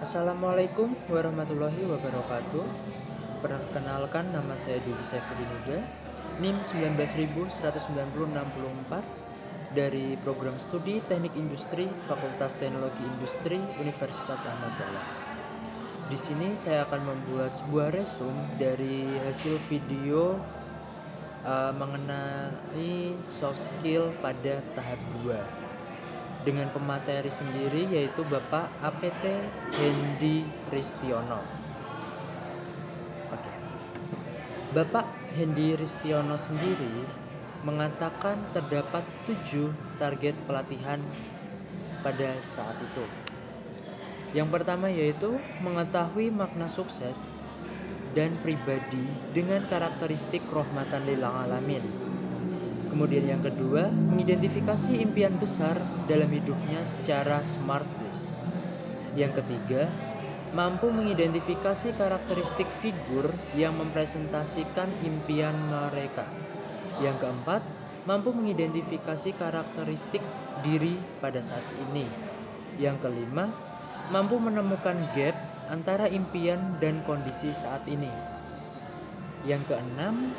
Assalamualaikum warahmatullahi wabarakatuh. Perkenalkan, nama saya Dudi Saifuddin, NIM 1919664 dari program studi Teknik Industri Fakultas Teknologi Industri Universitas Ahmad Dahlan. Di sini saya akan membuat sebuah resume dari hasil video mengenai soft skill pada tahap 2 dengan pemateri sendiri, yaitu Bapak APT Hendy Ristiono. Oke. Bapak Hendy Ristiono sendiri mengatakan terdapat 7 target pelatihan pada saat itu. Yang pertama yaitu mengetahui makna sukses dan pribadi dengan karakteristik rahmatan lil alamin. Kemudian yang kedua, mengidentifikasi impian besar dalam hidupnya secara smart list. Yang ketiga, mampu mengidentifikasi karakteristik figur yang mempresentasikan impian mereka. Yang keempat, mampu mengidentifikasi karakteristik diri pada saat ini. Yang kelima, mampu menemukan gap antara impian dan kondisi saat ini. Yang keenam,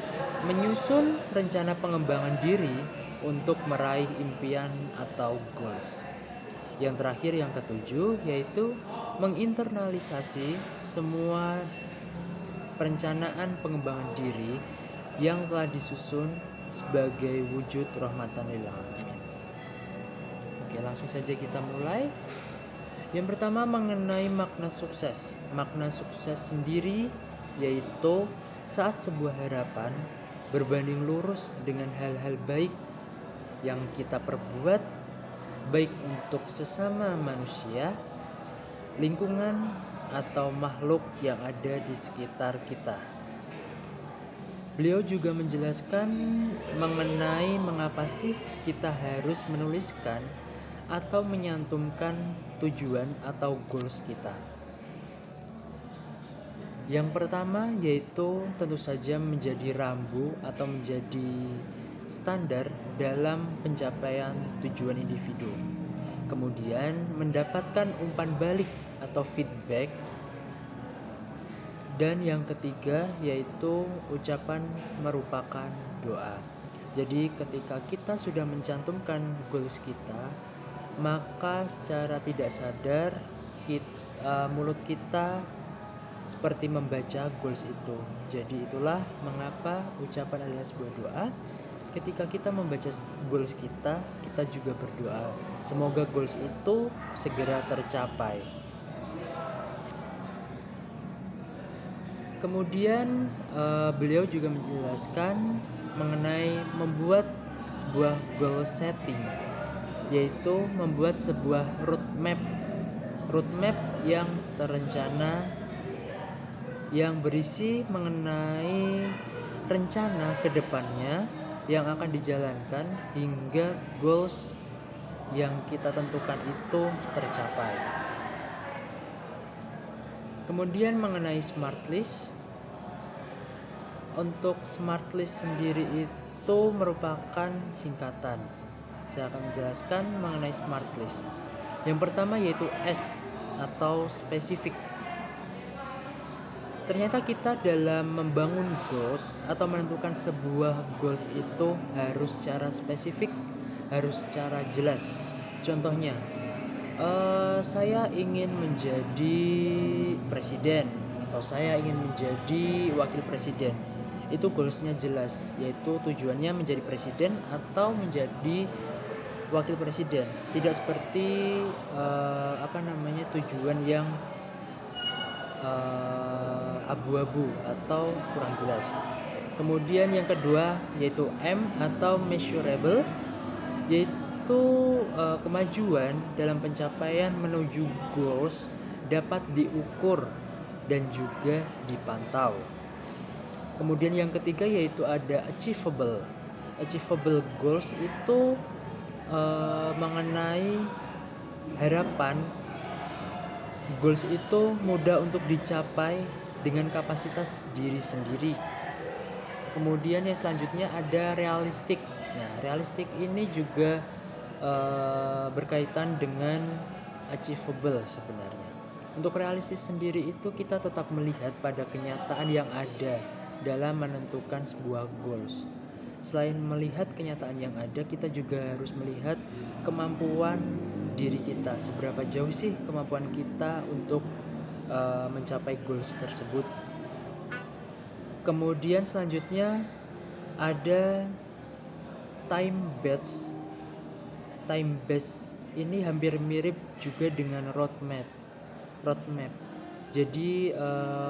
menyusun rencana pengembangan diri untuk meraih impian atau goals. Yang terakhir, yang ketujuh, yaitu menginternalisasi semua perencanaan pengembangan diri yang telah disusun sebagai wujud rahmatan lil alamin. Oke, langsung saja kita mulai. Yang pertama, mengenai makna sukses. Makna sukses sendiri yaitu saat sebuah harapan berbanding lurus dengan hal-hal baik yang kita perbuat, baik untuk sesama manusia, lingkungan, atau makhluk yang ada di sekitar kita. Beliau juga menjelaskan mengenai mengapa sih kita harus menuliskan atau menyantumkan tujuan atau goals kita. Yang pertama yaitu tentu saja menjadi rambu atau menjadi standar dalam pencapaian tujuan individu. Kemudian mendapatkan umpan balik atau feedback. Dan yang ketiga yaitu ucapan merupakan doa. Jadi ketika kita sudah mencantumkan goals kita, maka secara tidak sadar mulut kita seperti membaca goals itu. Jadi itulah mengapa ucapan adalah sebuah doa. Ketika kita membaca goals kita, kita juga berdoa semoga goals itu segera tercapai. Kemudian beliau juga menjelaskan mengenai membuat sebuah goal setting, yaitu membuat sebuah roadmap yang terencana, yang berisi mengenai rencana ke depannya yang akan dijalankan hingga goals yang kita tentukan itu tercapai. Kemudian mengenai smart list. Untuk smart list sendiri itu merupakan singkatan. Saya akan menjelaskan mengenai smart list. Yang pertama yaitu S atau spesifik. Ternyata kita dalam membangun goals atau menentukan sebuah goals itu harus secara spesifik, harus secara jelas. Contohnya, saya ingin menjadi presiden atau saya ingin menjadi wakil presiden. Itu goalsnya jelas, yaitu tujuannya menjadi presiden atau menjadi wakil presiden. Tidak seperti tujuan yang abu-abu atau kurang jelas. Kemudian yang kedua yaitu M atau measurable, yaitu kemajuan dalam pencapaian menuju goals dapat diukur dan juga dipantau. Kemudian yang ketiga yaitu ada achievable. Achievable goals itu mengenai harapan goals itu mudah untuk dicapai dengan kapasitas diri sendiri. Kemudian yang selanjutnya ada realistik. Nah, realistik ini juga berkaitan dengan achievable sebenarnya. Untuk realistis sendiri itu kita tetap melihat pada kenyataan yang ada dalam menentukan sebuah goals. Selain melihat kenyataan yang ada, kita juga harus melihat kemampuan diri kita. Seberapa jauh sih kemampuan kita untuk mencapai goals tersebut. Kemudian selanjutnya ada time based. Time based ini hampir mirip juga dengan roadmap. Jadi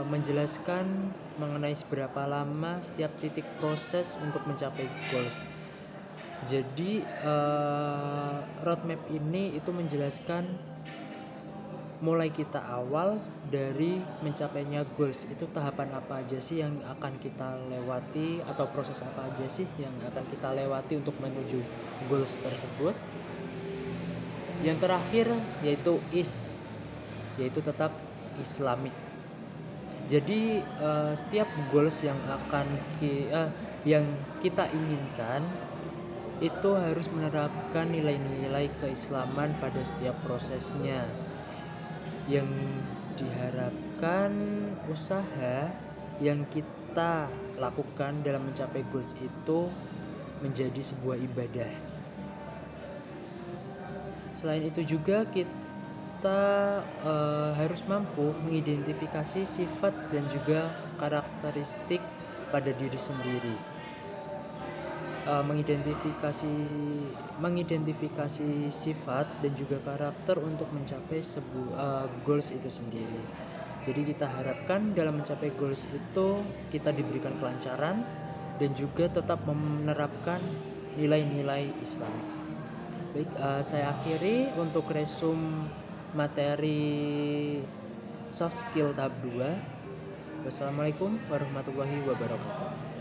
menjelaskan mengenai seberapa lama setiap titik proses untuk mencapai goals. Jadi roadmap ini itu menjelaskan mulai kita awal dari mencapainya goals, itu tahapan apa aja sih yang akan kita lewati, atau proses apa aja sih yang akan kita lewati untuk menuju goals tersebut. Yang terakhir yaitu yaitu tetap Islamic. Jadi setiap goals yang yang kita inginkan itu harus menerapkan nilai-nilai keislaman pada setiap prosesnya. Yang diharapkan usaha yang kita lakukan dalam mencapai goals itu menjadi sebuah ibadah. Selain itu juga kita harus mampu mengidentifikasi sifat dan juga karakteristik pada diri sendiri. Mengidentifikasi sifat dan juga karakter untuk mencapai sebuah goals itu sendiri. Jadi kita harapkan dalam mencapai goals itu kita diberikan kelancaran dan juga tetap menerapkan nilai-nilai Islam. Baik, saya akhiri untuk resum materi soft skill tahap 2. Wassalamualaikum warahmatullahi wabarakatuh.